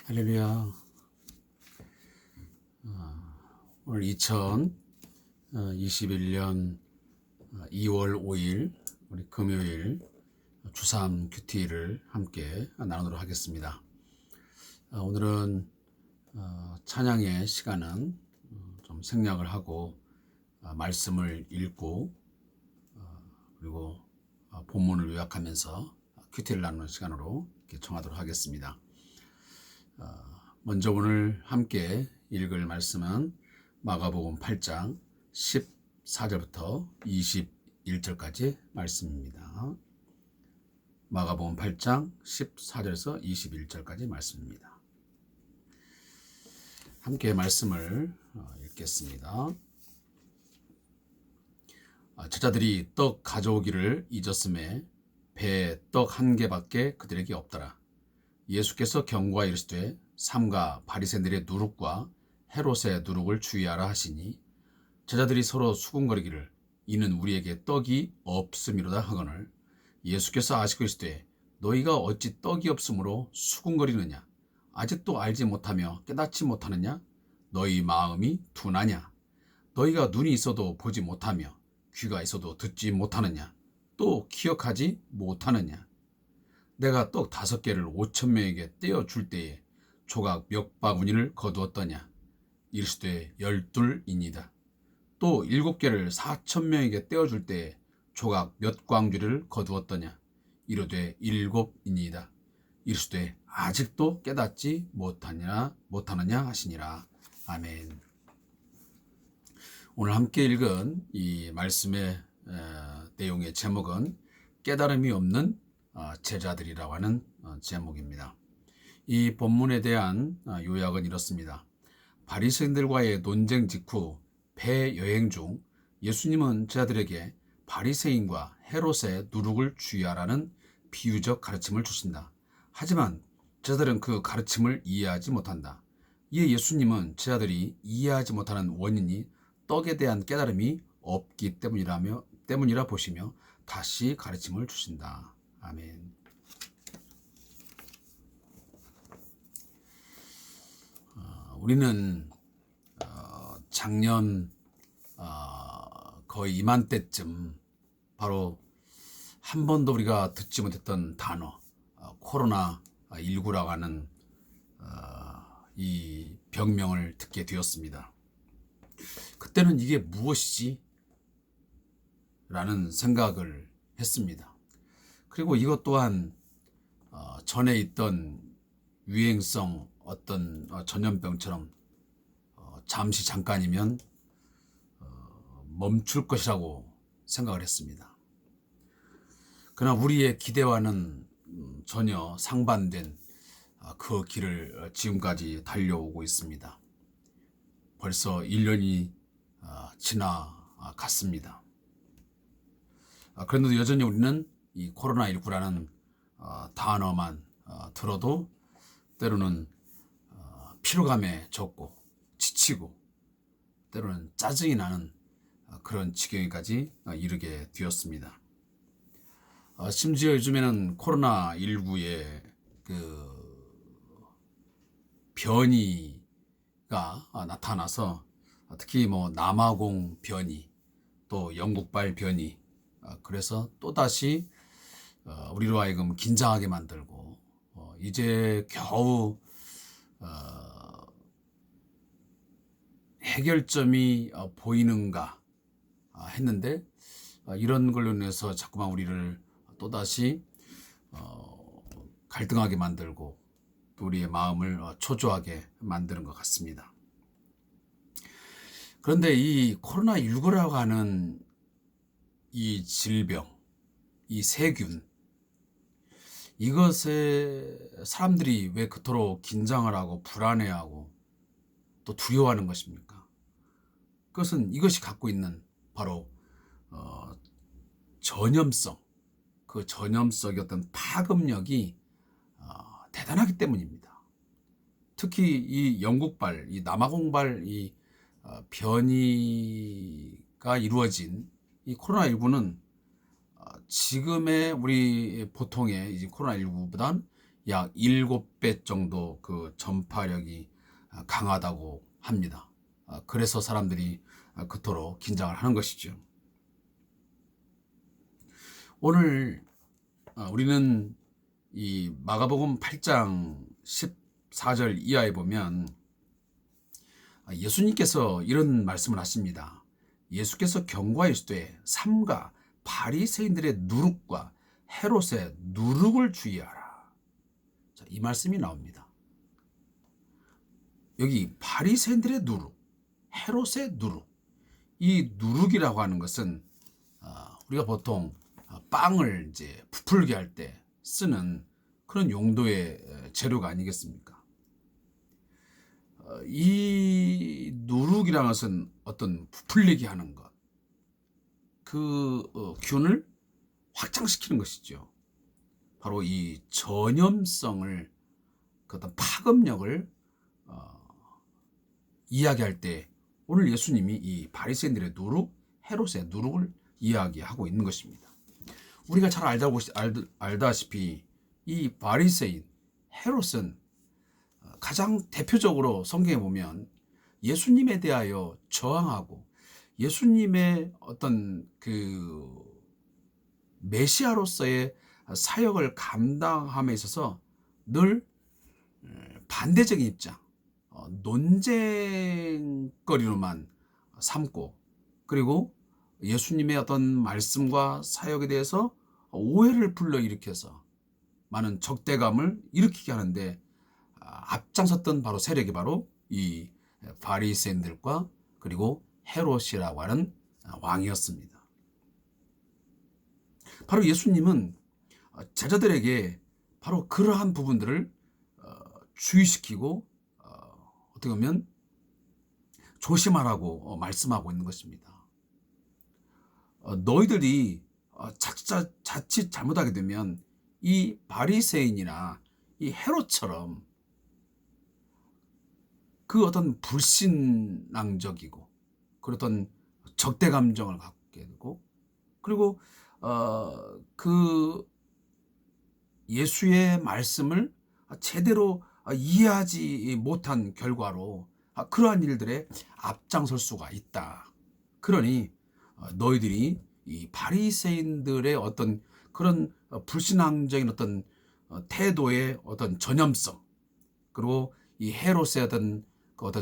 할렐루야. 오늘 2021년 2월 5일 우리 금요일 주삼 큐티를 함께 나누도록 하겠습니다. 오늘은 찬양의 시간은 좀 생략을 하고 말씀을 읽고 그리고 본문을 요약하면서 큐티를 나누는 시간으로 이렇게 정하도록 하겠습니다. 먼저 오늘 함께 읽을 말씀은 마가복음 8장 14절부터 21절까지 말씀입니다. 마가복음 8장 14절에서 21절까지 말씀입니다. 함께 말씀을 읽겠습니다. 제자들이 떡 가져오기를 잊었음에 배에 떡 한 개밖에 그들에게 없더라. 예수께서 경고하여 이르시되 삼가 바리새인들의 누룩과 헤롯의 누룩을 주의하라 하시니 제자들이 서로 수군거리기를 이는 우리에게 떡이 없음이로다 하거늘 예수께서 아시고 이르시되 너희가 어찌 떡이 없으므로 수군거리느냐 아직도 알지 못하며 깨닫지 못하느냐 너희 마음이 둔하냐 너희가 눈이 있어도 보지 못하며 귀가 있어도 듣지 못하느냐 또 기억하지 못하느냐 내가 떡 5개를 5,000명에게 떼어줄 때에 조각 몇 바구니를 거두었더냐 이르시되 12이니이다. 또 7개를 4,000명에게 떼어줄 때에 조각 몇 광주리를 거두었더냐 이르되 7이니이다. 이르시되 아직도 깨닫지 못하느냐 하시니라. 아멘. 오늘 함께 읽은 이 말씀의 내용의 제목은 깨달음이 없는 제자들이라고 하는 제목입니다. 이 본문에 대한 요약은 이렇습니다. 바리새인들과의 논쟁 직후 배 여행 중 예수님은 제자들에게 바리새인과 헤롯의 누룩을 주의하라는 비유적 가르침을 주신다. 하지만 제자들은 그 가르침을 이해하지 못한다. 이에 예수님은 제자들이 이해하지 못하는 원인이 떡에 대한 깨달음이 없기 때문이라 보시며 다시 가르침을 주신다. 아멘. 우리는 작년 거의 이맘때쯤 바로 한 번도 우리가 듣지 못했던 단어 코로나19라고 하는 이 병명을 듣게 되었습니다. 그때는 이게 무엇이지? 라는 생각을 했습니다. 그리고 이것 또한 전에 있던 유행성 어떤 전염병처럼 잠깐이면 멈출 것이라고 생각을 했습니다. 그러나 우리의 기대와는 전혀 상반된 그 길을 지금까지 달려오고 있습니다. 벌써 1년이 지나갔습니다. 그런데도 여전히 우리는 이 코로나19라는 단어만 들어도 때로는 피로감에 젖고 지치고 때로는 짜증이 나는 그런 지경에까지 이르게 되었습니다. 심지어 요즘에는 코로나19의 그 변이가 나타나서 특히 남아공 변이 또 영국발 변이 그래서 또다시 우리로 하여금 긴장하게 만들고 이제 겨우 해결점이 보이는가 했는데 이런 걸로 인해서 자꾸만 우리를 또다시 갈등하게 만들고 또 우리의 마음을 초조하게 만드는 것 같습니다. 그런데 이 코로나19라고 하는 이 질병, 이 세균 이것에 사람들이 왜 그토록 긴장을 하고 불안해하고 또 두려워하는 것입니까? 그것은 이것이 갖고 있는 바로 전염성, 그 전염성의 어떤 파급력이 대단하기 때문입니다. 특히 이 영국발, 이 남아공발 이 변이가 이루어진 이 코로나19는 지금의 우리 보통의 이제 코로나19보단 약 7배 정도 그 전파력이 강하다고 합니다. 그래서 사람들이 그토록 긴장을 하는 것이죠. 오늘 우리는 이 마가복음 8장 14절 이하에 보면 예수님께서 이런 말씀을 하십니다. 예수께서 경고하시되 삼가 바리새인들의 누룩과 헤롯의 누룩을 주의하라. 자, 이 말씀이 나옵니다. 여기 바리새인들의 누룩, 헤롯의 누룩. 이 누룩이라고 하는 것은 우리가 보통 빵을 이제 부풀게 할 때 쓰는 그런 용도의 재료가 아니겠습니까? 이 누룩이라는 것은 어떤 부풀리게 하는 것, 그 균을 확장시키는 것이죠. 바로 이 전염성을, 그 어떤 파급력을 이야기할 때 오늘 예수님이 이 바리새인들의 누룩, 헤롯의 누룩을 이야기하고 있는 것입니다. 우리가 잘 알다시피 이 바리새인, 헤롯은 가장 대표적으로 성경에 보면 예수님에 대하여 저항하고 예수님의 어떤 그 메시아로서의 사역을 감당함에 있어서 늘 반대적인 입장, 논쟁거리로만 삼고, 그리고 예수님의 어떤 말씀과 사역에 대해서 오해를 불러일으켜서 많은 적대감을 일으키게 하는데 앞장섰던 바로 세력이 바로 이 바리새인들과 그리고 헤롯이라고 하는 왕이었습니다. 바로 예수님은 제자들에게 바로 그러한 부분들을 주의시키고 어떻게 보면 조심하라고 말씀하고 있는 것입니다. 너희들이 자칫 잘못하게 되면 이 바리새인이나 이 헤롯처럼 그 어떤 불신앙적이고 그렇던 적대 감정을 갖게 되고, 그리고 그 예수의 말씀을 제대로 이해하지 못한 결과로 그러한 일들에 앞장설 수가 있다. 그러니 너희들이 이 바리새인들의 어떤 그런 불신앙적인 어떤 태도의 어떤 전염성, 그리고 이 헤롯의 어떤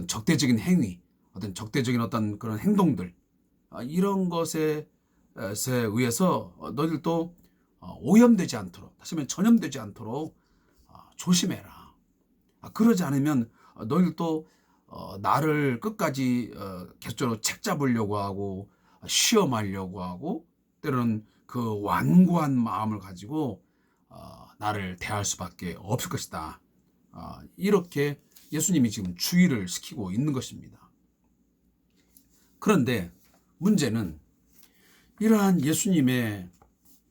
적대적인 행위, 어떤 적대적인 어떤 그런 행동들, 이런 것에 의해서 너희들도 오염되지 않도록, 다시 말하면 전염되지 않도록 조심해라. 그러지 않으면 너희들도 나를 끝까지 계속적으로 책 잡으려고 하고 시험하려고 하고 때로는 그 완고한 마음을 가지고 나를 대할 수밖에 없을 것이다. 이렇게 예수님이 지금 주의를 시키고 있는 것입니다. 그런데 문제는 이러한 예수님의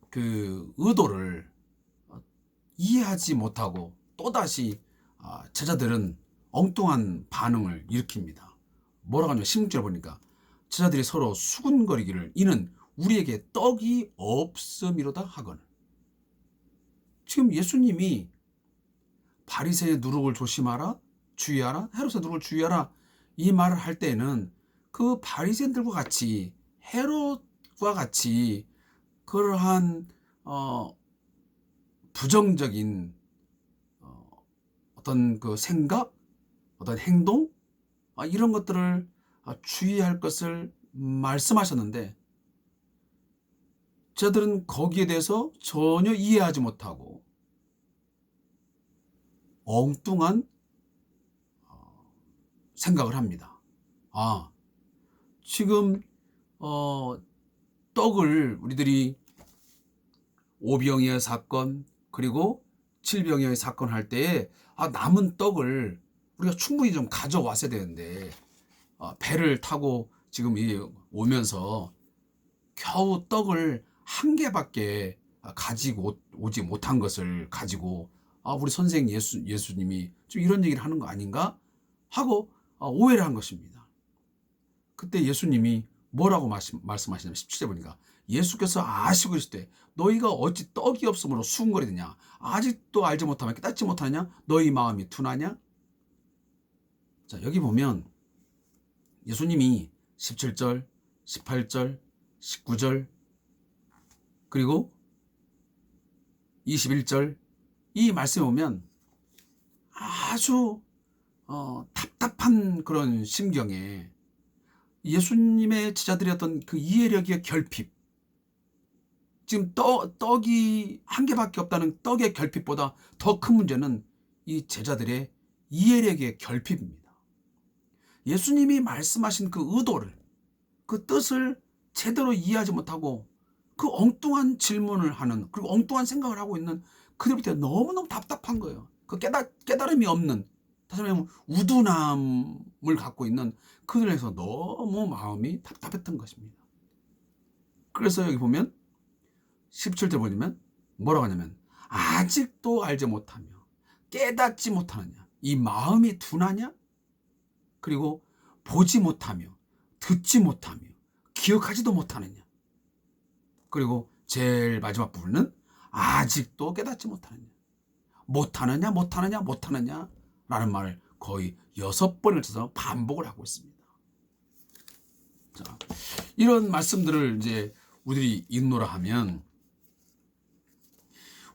그 의도를 이해하지 못하고 또다시 제자들은 엉뚱한 반응을 일으킵니다. 뭐라고 하냐면 16절에 보니까 제자들이 서로 수군거리기를 이는 우리에게 떡이 없음이로다 하거늘. 지금 예수님이 바리새의 누룩을 조심하라, 주의하라, 헤롯의 누룩을 주의하라, 이 말을 할 때에는 그 바리새인들과 같이, 헤롯과 같이 그러한 부정적인 어떤 그 생각, 어떤 행동, 이런 것들을 주의할 것을 말씀하셨는데 저들은 거기에 대해서 전혀 이해하지 못하고 엉뚱한 생각을 합니다. 지금 떡을 우리들이 오병이어 사건 그리고 칠병이어 사건 할 때에 남은 떡을 우리가 충분히 좀 가져왔어야 되는데 배를 타고 지금 오면서 겨우 떡을 한 개밖에 가지고 오지 못한 것을 가지고 우리 선생 예수님이 좀 이런 얘기를 하는 거 아닌가 하고 오해를 한 것입니다. 그때 예수님이 뭐라고 말씀하시냐면 17절 보니까 예수께서 아시고 있을 때 너희가 어찌 떡이 없으므로 수군거리느냐? 아직도 알지 못하며 깨닫지 못하느냐? 너희 마음이 둔하냐? 자, 여기 보면 예수님이 17절, 18절, 19절 그리고 21절 이 말씀에 보면 아주 답답한 그런 심경에 예수님의 제자들이었던 그 이해력의 결핍, 지금 떡이 한 개밖에 없다는 떡의 결핍보다 더 큰 문제는 이 제자들의 이해력의 결핍입니다. 예수님이 말씀하신 그 의도를, 그 뜻을 제대로 이해하지 못하고 그 엉뚱한 질문을 하는, 그리고 엉뚱한 생각을 하고 있는 그들부터 너무너무 답답한 거예요. 그 깨달음이 없는, 다시 말하면 우둔함을 갖고 있는 그들에서 너무 마음이 답답했던 것입니다. 그래서 여기 보면 17절 보면 뭐라고 하냐면 아직도 알지 못하며 깨닫지 못하느냐, 이 마음이 둔하냐, 그리고 보지 못하며 듣지 못하며 기억하지도 못하느냐, 그리고 제일 마지막 부분은 아직도 깨닫지 못하느냐 라는 말을 거의 6번을 쳐서 반복을 하고 있습니다. 자, 이런 말씀들을 이제 우리들이 읽노라 하면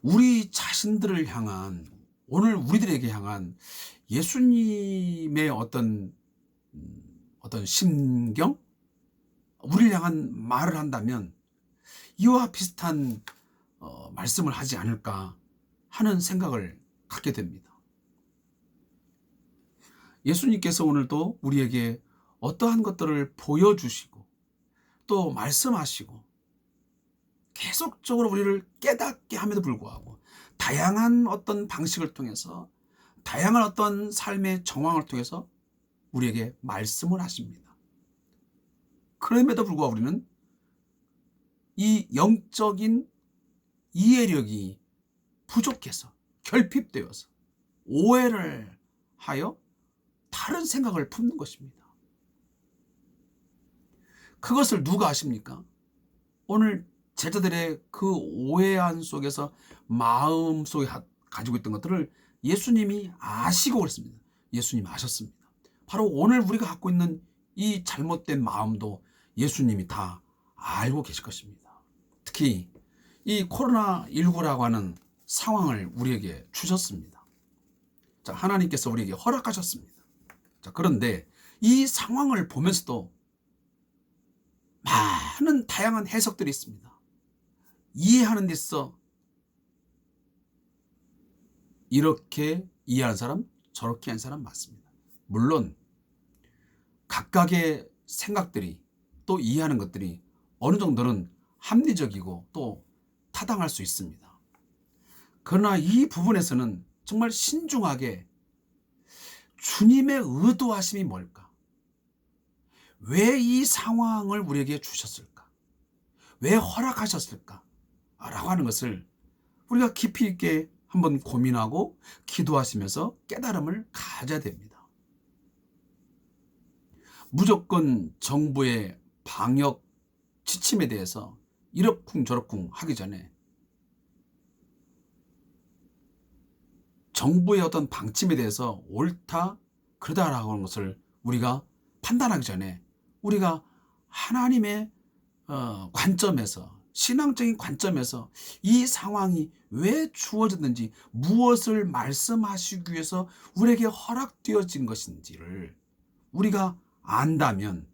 우리 자신들을 향한, 오늘 우리들에게 향한 예수님의 어떤 심경, 우리를 향한 말을 한다면 이와 비슷한 말씀을 하지 않을까 하는 생각을 갖게 됩니다. 예수님께서 오늘도 우리에게 어떠한 것들을 보여주시고 또 말씀하시고 계속적으로 우리를 깨닫게 함에도 불구하고 다양한 어떤 방식을 통해서, 다양한 어떤 삶의 정황을 통해서 우리에게 말씀을 하십니다. 그럼에도 불구하고 우리는 이 영적인 이해력이 부족해서, 결핍되어서 오해를 하여 다른 생각을 품는 것입니다. 그것을 누가 아십니까? 오늘 제자들의 그 오해한 속에서 마음속에 가지고 있던 것들을 예수님이 아시고 그랬습니다. 예수님이 아셨습니다. 바로 오늘 우리가 갖고 있는 이 잘못된 마음도 예수님이 다 알고 계실 것입니다. 특히 이 코로나19라고 하는 상황을 우리에게 주셨습니다. 자, 하나님께서 우리에게 허락하셨습니다. 자, 그런데 이 상황을 보면서도 많은 다양한 해석들이 있습니다. 이해하는 데 있어 이렇게 이해하는 사람, 저렇게 하는 사람 많습니다. 물론 각각의 생각들이, 또 이해하는 것들이 어느 정도는 합리적이고 또 타당할 수 있습니다. 그러나 이 부분에서는 정말 신중하게 주님의 의도하심이 뭘까? 왜 이 상황을 우리에게 주셨을까? 왜 허락하셨을까? 라고 하는 것을 우리가 깊이 있게 한번 고민하고 기도하시면서 깨달음을 가져야 됩니다. 무조건 정부의 방역 지침에 대해서 이러쿵저러쿵 하기 전에 정부의 어떤 방침에 대해서 옳다 그러다라고 하는 것을 우리가 판단하기 전에 우리가 하나님의 관점에서, 신앙적인 관점에서 이 상황이 왜 주어졌는지, 무엇을 말씀하시기 위해서 우리에게 허락되어진 것인지를 우리가 안다면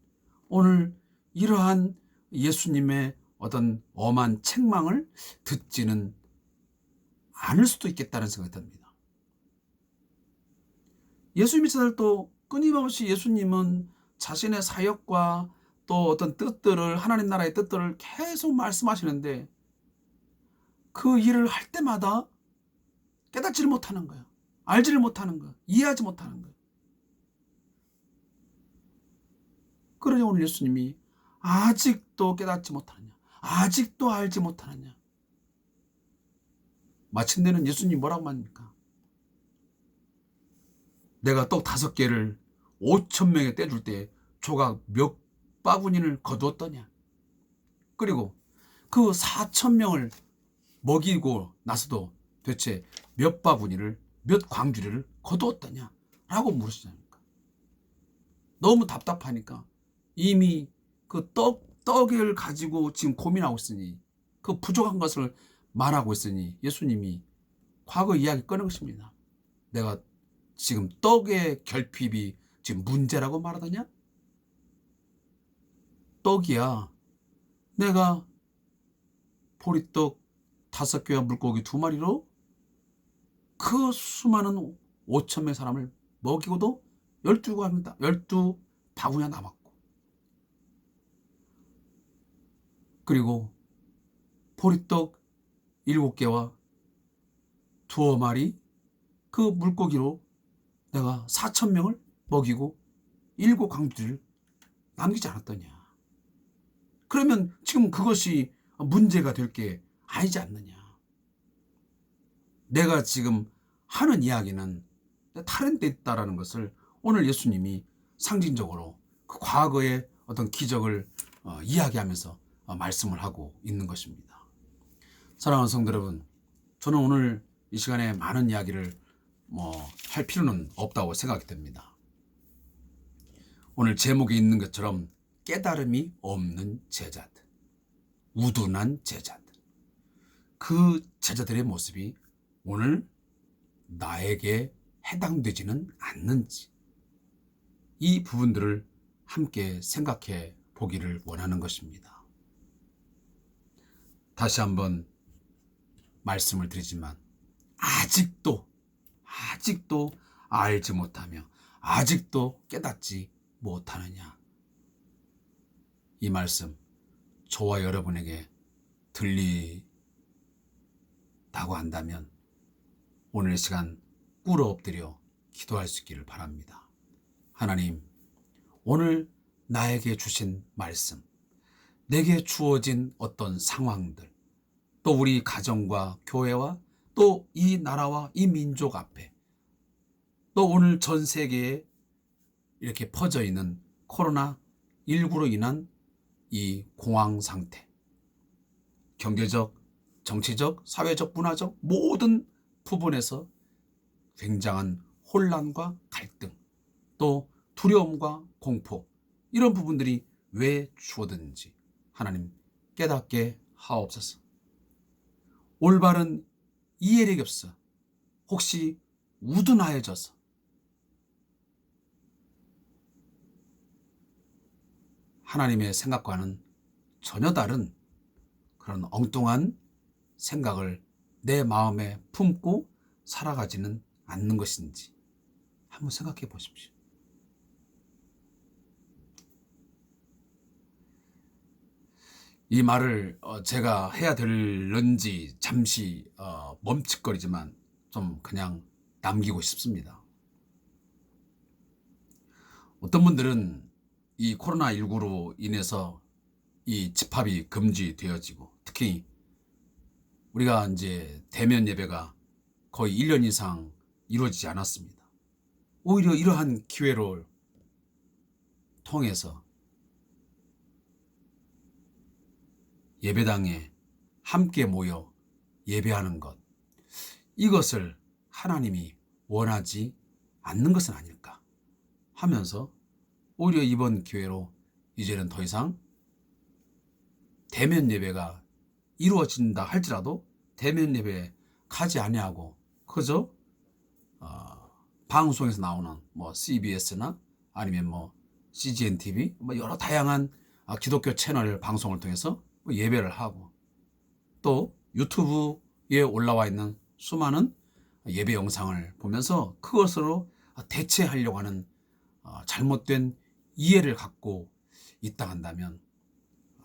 오늘 이러한 예수님의 어떤 엄한 책망을 듣지는 않을 수도 있겠다는 생각이 듭니다. 예수님의 제자들도 끊임없이 예수님은 자신의 사역과 또 어떤 뜻들을, 하나님 나라의 뜻들을 계속 말씀하시는데 그 일을 할 때마다 깨닫지를 못하는 거예요. 알지를 못하는 거예요. 이해하지 못하는 거예요. 그러니 오늘 예수님이 아직도 깨닫지 못하느냐, 아직도 알지 못하느냐. 마침내는 예수님이 뭐라고 합니까? 내가 떡 5개를 5,000명에 떼줄 때 조각 몇 바구니를 거두었더냐. 그리고 그 4천 명을 먹이고 나서도 도대체 몇 바구니를, 몇 광주리를 거두었더냐라고 물으시냐니까. 너무 답답하니까 이미 그 떡을 가지고 지금 고민하고 있으니, 그 부족한 것을 말하고 있으니 예수님이 과거 이야기 꺼낸 것입니다. 내가 지금 떡의 결핍이 지금 문제라고 말하더냐? 떡이야. 내가 보리떡 5개와 물고기 2마리로 그 수많은 5천 명 사람을 먹이고도 12바구니가 남았고, 그리고 보리떡 7개와 2마리 그 물고기로 내가 4천 명을 먹이고 7광주리를 남기지 않았더냐. 그러면 지금 그것이 문제가 될 게 아니지 않느냐. 내가 지금 하는 이야기는 다른 데 있다라는 것을 오늘 예수님이 상징적으로 그 과거의 어떤 기적을 이야기하면서 말씀을 하고 있는 것입니다. 사랑하는 성도 여러분, 저는 오늘 이 시간에 많은 이야기를 할 필요는 없다고 생각이 됩니다. 오늘 제목에 있는 것처럼 깨달음이 없는 제자들, 우둔한 제자들, 그 제자들의 모습이 오늘 나에게 해당되지는 않는지, 이 부분들을 함께 생각해 보기를 원하는 것입니다. 다시 한번 말씀을 드리지만 아직도 알지 못하며 아직도 깨닫지 못하느냐, 이 말씀 저와 여러분에게 들리다고 한다면 오늘 시간 꿇어 엎드려 기도할 수 있기를 바랍니다. 하나님, 오늘 나에게 주신 말씀, 내게 주어진 어떤 상황들, 또 우리 가정과 교회와 또 이 나라와 이 민족 앞에, 또 오늘 전 세계에 이렇게 퍼져 있는 코로나19로 인한 이 공황 상태, 경제적, 정치적, 사회적, 문화적 모든 부분에서 굉장한 혼란과 갈등, 또 두려움과 공포, 이런 부분들이 왜 주어졌는지 하나님 깨닫게 하옵소서. 올바른 이해력이 없어 혹시 우둔하여져서 하나님의 생각과는 전혀 다른 그런 엉뚱한 생각을 내 마음에 품고 살아가지는 않는 것인지 한번 생각해 보십시오. 이 말을 제가 해야 될런지 잠시 멈칫거리지만 좀 그냥 남기고 싶습니다. 어떤 분들은 이 코로나19로 인해서 이 집합이 금지되어지고, 특히 우리가 이제 대면 예배가 거의 1년 이상 이루어지지 않았습니다. 오히려 이러한 기회를 통해서 예배당에 함께 모여 예배하는 것, 이것을 하나님이 원하지 않는 것은 아닐까 하면서 오히려 이번 기회로 이제는 더 이상 대면 예배가 이루어진다 할지라도 대면 예배에 가지 아니하고 그저 방송에서 나오는 CBS나 아니면 CGN TV 여러 다양한 기독교 채널 방송을 통해서 예배를 하고, 또 유튜브에 올라와 있는 수많은 예배 영상을 보면서 그것으로 대체하려고 하는 잘못된 이해를 갖고 있다 한다면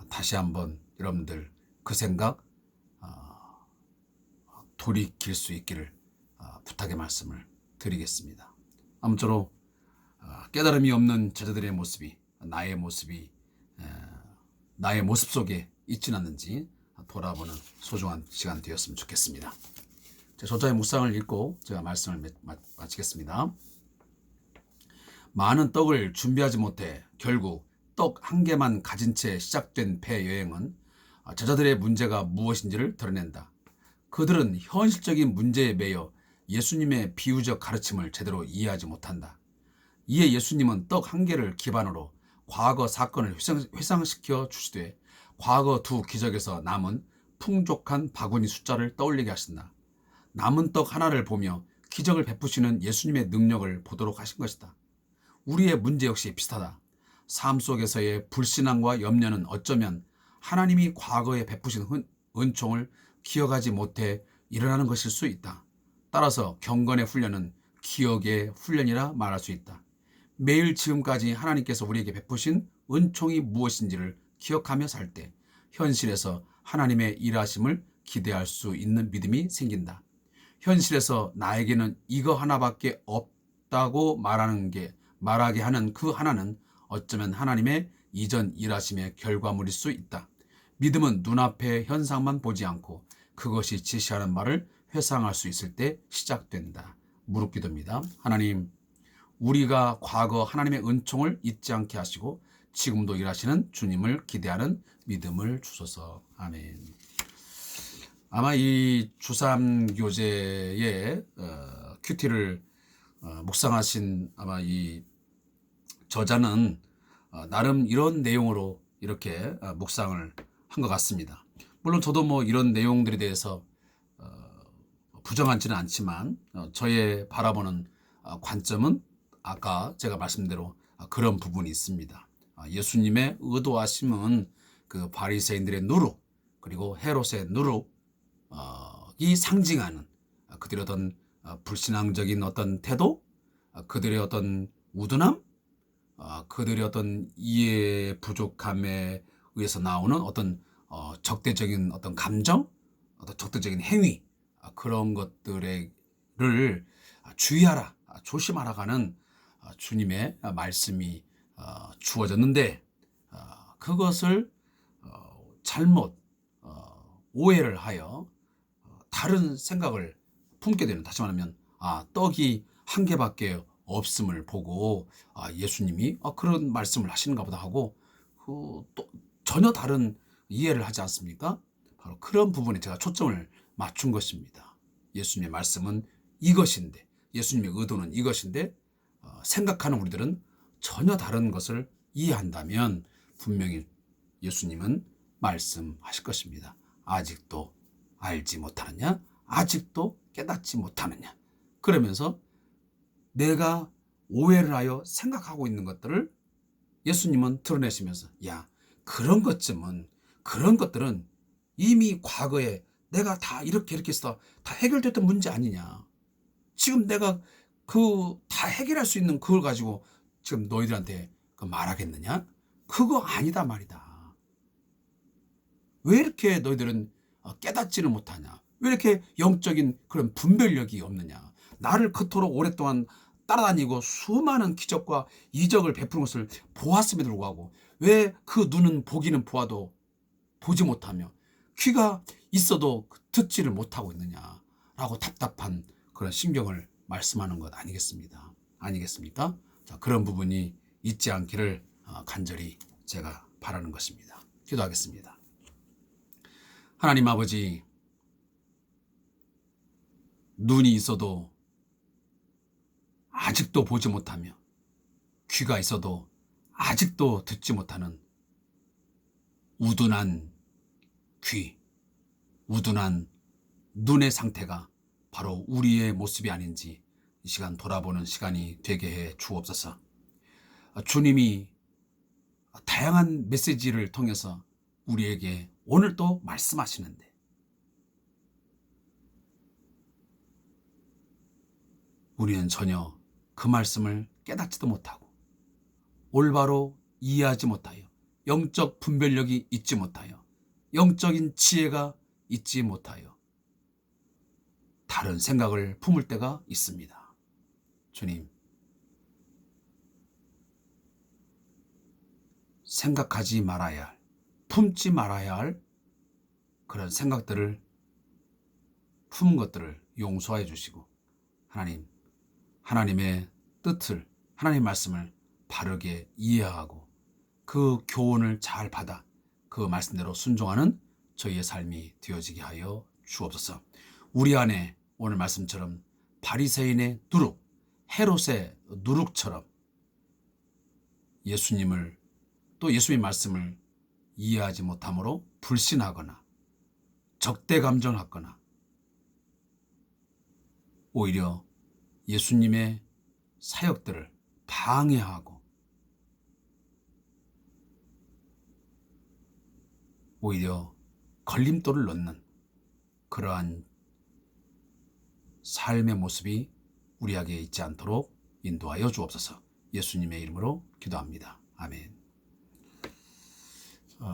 다시 한번 여러분들 그 생각 돌이킬 수 있기를 부탁의 말씀을 드리겠습니다. 아무쪼록 깨달음이 없는 제자들의 모습이 나의 모습 속에 있지는 않는지 돌아보는 소중한 시간 되었으면 좋겠습니다. 저자의 묵상을 읽고 제가 말씀을 마치겠습니다. 많은 떡을 준비하지 못해 결국 떡 한 개만 가진 채 시작된 배 여행은 저자들의 문제가 무엇인지를 드러낸다. 그들은 현실적인 문제에 매여 예수님의 비유적 가르침을 제대로 이해하지 못한다. 이에 예수님은 떡 한 개를 기반으로 과거 사건을 회상시켜 주시되 과거 두 기적에서 남은 풍족한 바구니 숫자를 떠올리게 하신다. 남은 떡 하나를 보며 기적을 베푸시는 예수님의 능력을 보도록 하신 것이다. 우리의 문제 역시 비슷하다. 삶 속에서의 불신앙과 염려는 어쩌면 하나님이 과거에 베푸신 은총을 기억하지 못해 일어나는 것일 수 있다. 따라서 경건의 훈련은 기억의 훈련이라 말할 수 있다. 매일 지금까지 하나님께서 우리에게 베푸신 은총이 무엇인지를 기억하며 살 때 현실에서 하나님의 일하심을 기대할 수 있는 믿음이 생긴다. 현실에서 나에게는 이거 하나밖에 없다고 말하게 하는 그 하나는 어쩌면 하나님의 이전 일하심의 결과물일 수 있다. 믿음은 눈앞의 현상만 보지 않고 그것이 지시하는 말을 회상할 수 있을 때 시작된다. 무릎 기도입니다. 하나님, 우리가 과거 하나님의 은총을 잊지 않게 하시고 지금도 일하시는 주님을 기대하는 믿음을 주소서. 아멘. 아마 이 주3교제의 큐티를 묵상하신 아마 이 저자는 나름 이런 내용으로 이렇게 묵상을 한 것 같습니다. 물론 저도 뭐 이런 내용들에 대해서 부정하지는 않지만 저의 바라보는 관점은 아까 제가 말씀대로 그런 부분이 있습니다. 예수님의 의도하심은 그 바리새인들의 누룩 그리고 헤롯의 누룩이 상징하는 그들의 어떤 불신앙적인 어떤 태도, 그들의 어떤 우둔함, 그들의 어떤 이해 부족함에 의해서 나오는 어떤 적대적인 어떤 감정, 어떤 적대적인 행위, 그런 것들을 주의하라, 조심하라가는 주님의 말씀이 주어졌는데 그것을 잘못 오해를 하여 다른 생각을 품게 되는, 다시 말하면 떡이 한 개밖에 없음을 보고 예수님이 그런 말씀을 하시는가 보다 하고 또 전혀 다른 이해를 하지 않습니까? 바로 그런 부분에 제가 초점을 맞춘 것입니다. 예수님의 말씀은 이것인데, 예수님의 의도는 이것인데 생각하는 우리들은 전혀 다른 것을 이해한다면 분명히 예수님은 말씀하실 것입니다. 아직도 알지 못하느냐? 아직도 깨닫지 못하느냐? 그러면서 내가 오해를 하여 생각하고 있는 것들을 예수님은 드러내시면서 그런 것들은 이미 과거에 내가 다 이렇게 해서 다 해결됐던 문제 아니냐. 지금 내가 다 해결할 수 있는 그걸 가지고 지금 너희들한테 말하겠느냐? 그거 아니다 말이다. 왜 이렇게 너희들은 깨닫지를 못하냐? 왜 이렇게 영적인 그런 분별력이 없느냐? 나를 그토록 오랫동안 따라다니고 수많은 기적과 이적을 베푸는 것을 보았음에도 불구하고 왜 그 눈은 보기는 보아도 보지 못하며 귀가 있어도 듣지를 못하고 있느냐라고 답답한 그런 심경을 말씀하는 것 아니겠습니까? 자, 그런 부분이 있지 않기를 간절히 제가 바라는 것입니다. 기도하겠습니다. 하나님 아버지, 눈이 있어도 아직도 보지 못하며 귀가 있어도 아직도 듣지 못하는 우둔한 귀, 우둔한 눈의 상태가 바로 우리의 모습이 아닌지 이 시간 돌아보는 시간이 되게 해 주옵소서. 주님이 다양한 메시지를 통해서 우리에게 오늘 또 말씀하시는데 우리는 전혀 그 말씀을 깨닫지도 못하고 올바로 이해하지 못하여 영적 분별력이 있지 못하여 영적인 지혜가 있지 못하여 다른 생각을 품을 때가 있습니다. 주님, 생각하지 말아야 할, 품지 말아야 할 그런 생각들을 품은 것들을 용서해 주시고 하나님의 뜻을, 하나님의 말씀을 바르게 이해하고 그 교훈을 잘 받아 그 말씀대로 순종하는 저희의 삶이 되어지게 하여 주옵소서. 우리 안에 오늘 말씀처럼 바리새인의 누룩, 헤롯의 누룩처럼 예수님을 또 예수의 말씀을 이해하지 못함으로 불신하거나 적대 감정하거나 오히려 예수님의 사역들을 방해하고 오히려 걸림돌을 넣는 그러한 삶의 모습이 우리에게 있지 않도록 인도하여 주옵소서. 예수님의 이름으로 기도합니다. 아멘.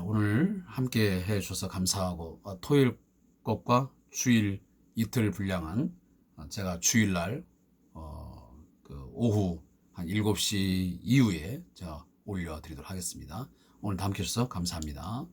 오늘 함께 해주셔서 감사하고 토요일 것과 주일 이틀 분량은 제가 주일날 오후 한 7시 이후에 제가 올려드리도록 하겠습니다. 오늘 함께 해주셔서 감사합니다.